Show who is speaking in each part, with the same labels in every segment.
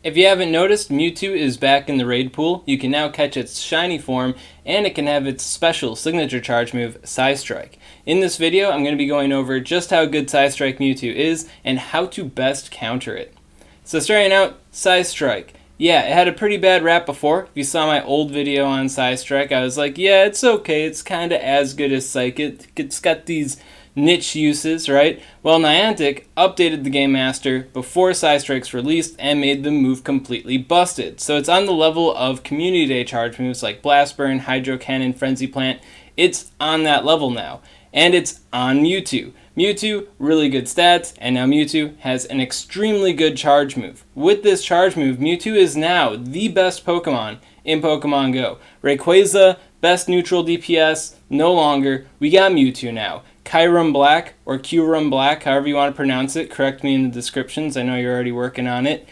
Speaker 1: If you haven't noticed, Mewtwo is back in the raid pool. You can now catch its shiny form, and it can have its special signature charge move, Psystrike. In this video, I'm going to be going over just how good Psystrike Mewtwo is and how to best counter it. So starting out, Psystrike. Yeah, it had a pretty bad rap before. If you saw my old video on Psystrike, I was like, yeah, it's okay. It's kind of as good as Psych. It's got these niche uses, right? Well, Niantic updated the Game Master before Psystrike's released and made the move completely busted. So it's on the level of Community Day charge moves like Blast Burn, Hydro Cannon, Frenzy Plant. It's on that level now. And it's on Mewtwo. Mewtwo, really good stats, and now Mewtwo has an extremely good charge move. With this charge move, Mewtwo is now the best Pokemon in Pokemon Go. Rayquaza, best neutral DPS, no longer. We got Mewtwo now. Kyurem Black, or Kyurem Black, however you want to pronounce it, correct me in the descriptions, I know you're already working on it.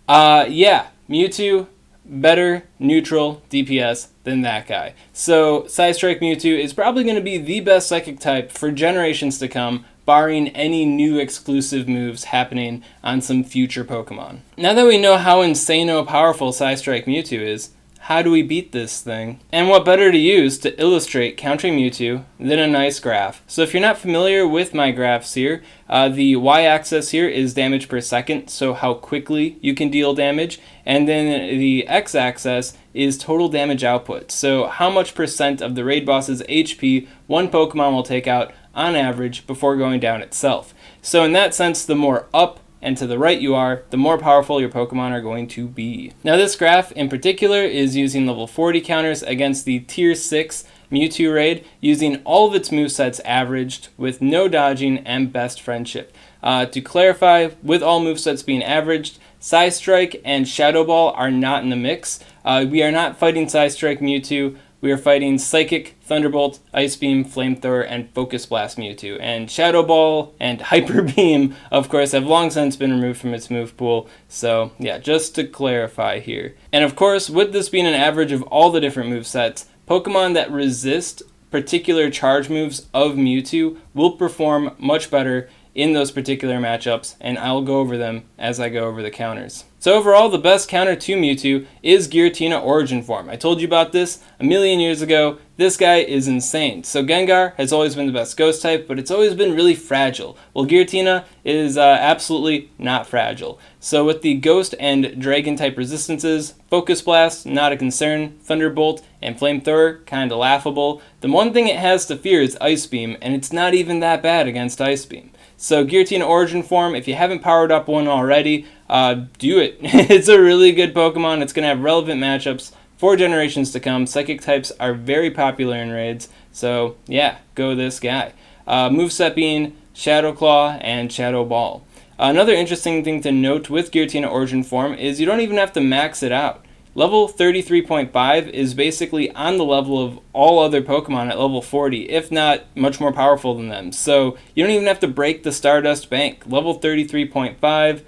Speaker 1: Yeah, Mewtwo, better neutral DPS than that guy. So Psystrike Mewtwo is probably going to be the best Psychic type for generations to come, barring any new exclusive moves happening on some future Pokemon. Now that we know how insane-o powerful Psystrike Mewtwo is, how do we beat this thing? And what better to use to illustrate countering Mewtwo than a nice graph? So if you're not familiar with my graphs here, the y-axis here is damage per second, so how quickly you can deal damage, and then the x-axis is total damage output, so how much percent of the raid boss's HP one Pokemon will take out on average before going down itself. So in that sense, the more up and to the right you are, the more powerful your Pokemon are going to be. Now this graph in particular is using level 40 counters against the tier 6 Mewtwo raid, using all of its movesets averaged with no dodging and best friendship. To clarify, with all movesets being averaged, Psystrike and Shadow Ball are not in the mix. We are not fighting Psystrike Mewtwo. We are fighting Psychic, Thunderbolt, Ice Beam, Flamethrower, and Focus Blast Mewtwo. And Shadow Ball and Hyper Beam, of course, have long since been removed from its move pool. So, yeah, just to clarify here. And of course, with this being an average of all the different movesets, Pokemon that resist particular charge moves of Mewtwo will perform much better in those particular matchups, and I'll go over them as I go over the counters. So overall, the best counter to Mewtwo is Giratina Origin Form. I told you about this a million years ago. This guy is insane. So Gengar has always been the best ghost type, but it's always been really fragile. Well, Giratina is absolutely not fragile. So with the ghost and dragon type resistances, Focus Blast, not a concern. Thunderbolt and Flamethrower, kind of laughable. The one thing it has to fear is Ice Beam, and it's not even that bad against Ice Beam. So Giratina Origin Form, if you haven't powered up one already, do it. It's a really good Pokemon. It's going to have relevant matchups for generations to come. Psychic types are very popular in raids, so yeah, go this guy. Moveset being Shadow Claw and Shadow Ball. Another interesting thing to note with Giratina Origin Form is you don't even have to max it out. Level 33.5 is basically on the level of all other Pokemon at level 40, if not much more powerful than them. So you don't even have to break the Stardust Bank. Level 33.5,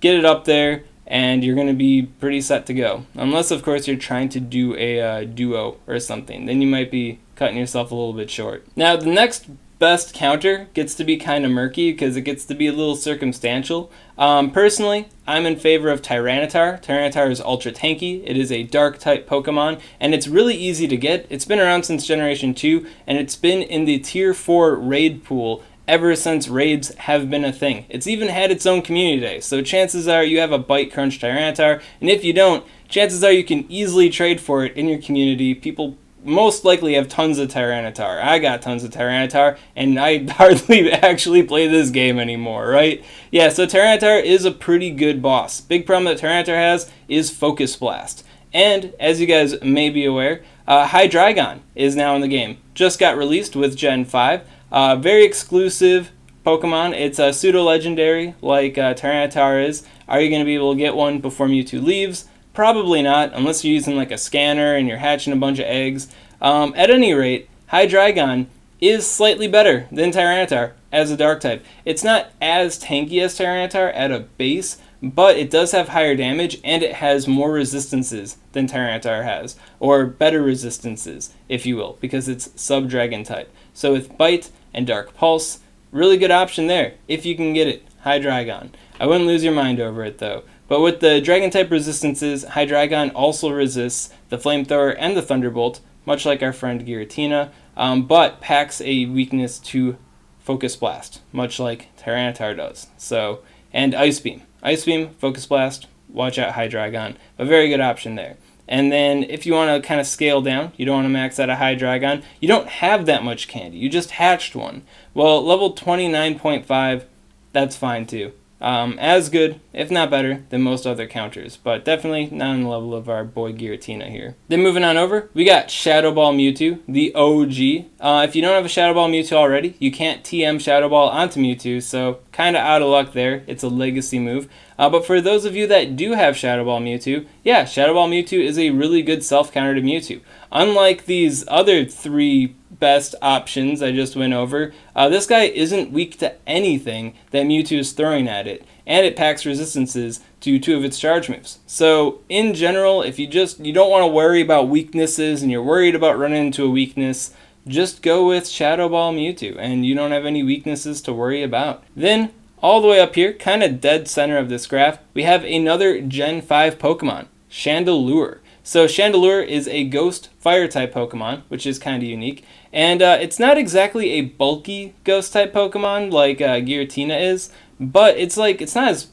Speaker 1: get it up there, and you're going to be pretty set to go. Unless, of course, you're trying to do a duo or something. Then you might be cutting yourself a little bit short. Now, the next best counter gets to be kind of murky because it gets to be a little circumstantial. Personally, I'm in favor of Tyranitar. Tyranitar is ultra tanky. It is a dark type Pokemon, and it's really easy to get. It's been around since Generation 2, and it's been in the Tier 4 raid pool ever since raids have been a thing. It's even had its own community day, so chances are you have a Bite Crunch Tyranitar, and if you don't, chances are you can easily trade for it in your community. People most likely have tons of Tyranitar. I got tons of Tyranitar, and I hardly actually play this game anymore, right? Yeah, so Tyranitar is a pretty good boss. Big problem that Tyranitar has is Focus Blast. And, as you guys may be aware, Hydreigon is now in the game. Just got released with Gen 5. Very exclusive Pokemon. It's a pseudo-legendary like Tyranitar is. Are you going to be able to get one before Mewtwo leaves? Probably not, unless you're using like a scanner and you're hatching a bunch of eggs. At any rate, Hydreigon is slightly better than Tyranitar as a dark type. It's not as tanky as Tyranitar at a base, but it does have higher damage and it has more resistances than Tyranitar has, or better resistances, if you will, because it's sub-dragon type. So with Bite and Dark Pulse, really good option there if you can get it. Hydreigon. I wouldn't lose your mind over it though. But with the Dragon-type resistances, Hydreigon also resists the Flamethrower and the Thunderbolt, much like our friend Giratina, but packs a weakness to Focus Blast, much like Tyranitar does. So, and Ice Beam. Ice Beam, Focus Blast, watch out Hydreigon. A very good option there. And then if you want to kind of scale down, you don't want to max out a Hydreigon, you don't have that much candy, you just hatched one. Well, level 29.5, that's fine too. As good, if not better, than most other counters, but definitely not on the level of our boy Giratina here. Then moving on over, we got Shadow Ball Mewtwo, the OG. If you don't have a Shadow Ball Mewtwo already, you can't TM Shadow Ball onto Mewtwo, so kind of out of luck there. It's a legacy move. But for those of you that do have Shadow Ball Mewtwo, yeah, Shadow Ball Mewtwo is a really good self-counter to Mewtwo. Unlike these other three best options I just went over, this guy isn't weak to anything that Mewtwo is throwing at it, and it packs resistances to 2 of its charge moves. So in general, if you don't want to worry about weaknesses and you're worried about running into a weakness, just go with Shadow Ball Mewtwo and you don't have any weaknesses to worry about. Then all the way up here, kind of dead center of this graph, we have another Gen 5 Pokemon, Chandelure. So Chandelure is a Ghost Fire-type Pokemon, which is kind of unique. And it's not exactly a bulky Ghost-type Pokemon like Giratina is, but it's not as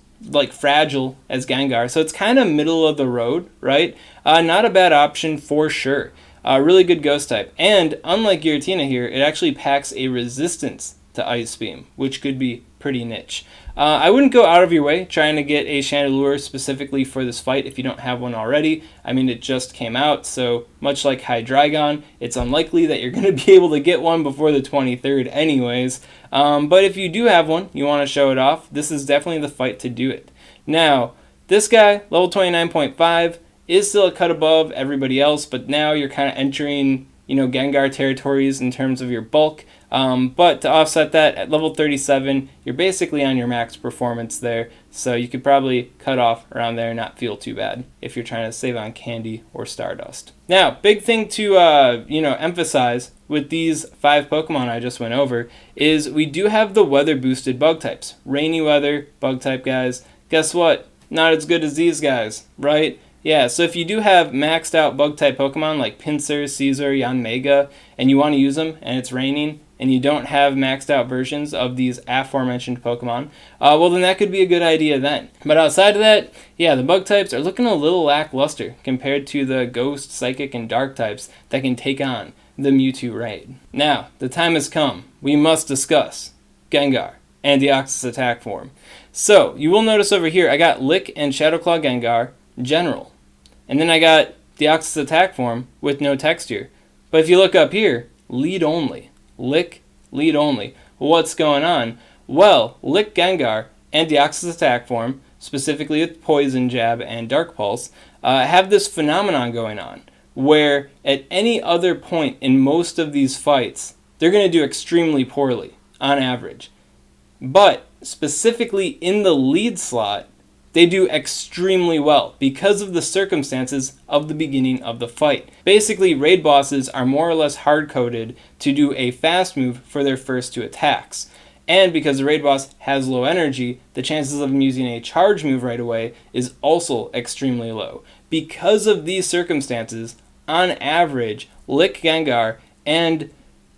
Speaker 1: fragile as Gengar, so it's kind of middle of the road, right? Not a bad option for sure. Really good Ghost-type. And unlike Giratina here, it actually packs a resistance to Ice Beam, which could be pretty niche. I wouldn't go out of your way trying to get a Chandelure specifically for this fight if you don't have one already. I mean, it just came out, so much like Hydreigon, it's unlikely that you're going to be able to get one before the 23rd anyways. But if you do have one, you want to show it off, this is definitely the fight to do it. Now, this guy, level 29.5, is still a cut above everybody else, but now you're kind of entering, Gengar territories in terms of your bulk. But to offset that, at level 37, you're basically on your max performance there, so you could probably cut off around there and not feel too bad if you're trying to save on candy or Stardust. Now, big thing to emphasize with these 5 Pokemon I just went over is we do have the weather boosted bug types. Rainy weather, bug type guys. Guess what? Not as good as these guys, right? Yeah, so if you do have maxed out bug type Pokemon like Pinsir, Caesar, Yanmega, and you want to use them and it's raining, and you don't have maxed out versions of these aforementioned Pokemon, well then that could be a good idea then. But outside of that, yeah, the bug types are looking a little lackluster compared to the Ghost, Psychic, and Dark types that can take on the Mewtwo raid. Now, the time has come. We must discuss Gengar and Deoxys attack form. So, you will notice over here, I got Lick and Shadow Claw Gengar, General. And then I got Deoxys attack form with no texture. But if you look up here, lead only. Lick, lead only. What's going on? Well, Lick Gengar and Deoxys attack form, specifically with Poison Jab and Dark Pulse, have this phenomenon going on, where at any other point in most of these fights, they're going to do extremely poorly, on average. But specifically in the lead slot, they do extremely well because of the circumstances of the beginning of the fight. Basically, raid bosses are more or less hard-coded to do a fast move for their first 2 attacks. And because the raid boss has low energy, the chances of him using a charge move right away is also extremely low. Because of these circumstances, on average, Lick Gengar and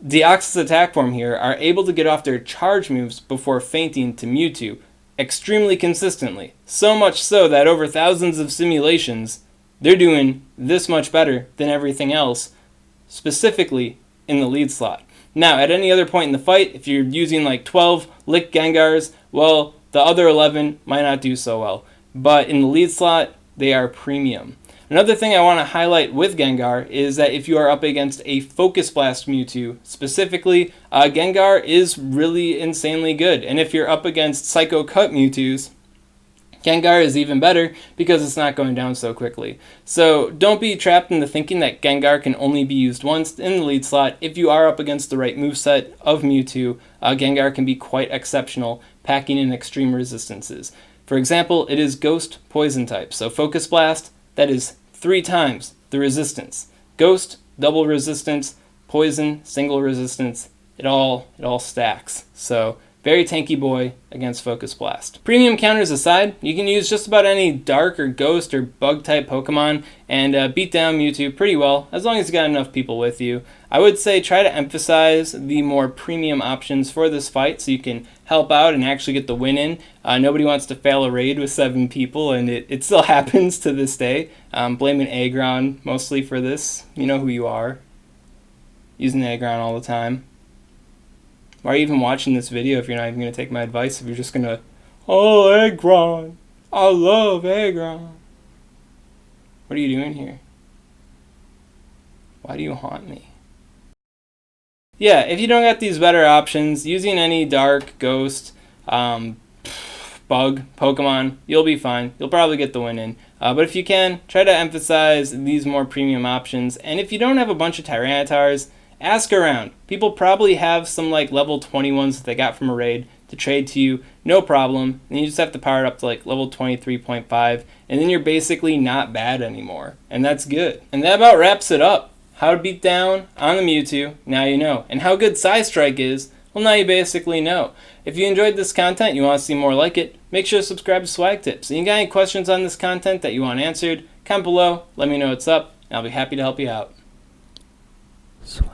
Speaker 1: Deoxys attack form here are able to get off their charge moves before fainting to Mewtwo extremely consistently. So much so that over thousands of simulations, they're doing this much better than everything else, specifically in the lead slot. Now, at any other point in the fight, if you're using like 12 Lick Gengars, well, the other 11 might not do so well. But in the lead slot, they are premium. Another thing I want to highlight with Gengar is that if you are up against a Focus Blast Mewtwo, specifically, Gengar is really insanely good. And if you're up against Psycho Cut Mewtwo's, Gengar is even better because it's not going down so quickly. So don't be trapped into thinking that Gengar can only be used once in the lead slot. If you are up against the right moveset of Mewtwo, Gengar can be quite exceptional, packing in extreme resistances. For example, it is Ghost Poison type, so Focus Blast, that is 3 times the resistance. Ghost, double resistance. Poison, single resistance. It all stacks. So Very tanky boy against Focus Blast. Premium counters aside, you can use just about any dark or ghost or bug type Pokemon and beat down Mewtwo pretty well, as long as you got enough people with you. I would say try to emphasize the more premium options for this fight so you can help out and actually get the win in. Nobody wants to fail a raid with 7 people, and it still happens to this day. Blaming Aggron mostly for this. You know who you are. Using Aggron all the time. Why are you even watching this video if you're not even going to take my advice? If you're just going to, oh, Aggron, I love Aggron. What are you doing here? Why do you haunt me? Yeah, if you don't got these better options, using any dark, ghost, bug Pokemon, you'll be fine. You'll probably get the win in. But if you can, try to emphasize these more premium options. And if you don't have a bunch of Tyranitars, ask around. People probably have some like level 20 ones that they got from a raid to trade to you, no problem. And you just have to power it up to like level 23.5, and then you're basically not bad anymore. And that's good. And that about wraps it up. How to beat down on the Mewtwo, now you know. And how good Psystrike is, well, now you basically know. If you enjoyed this content, you want to see more like it, make sure to subscribe to SwagTips. And you got any questions on this content that you want answered, comment below, let me know what's up, and I'll be happy to help you out. Swag.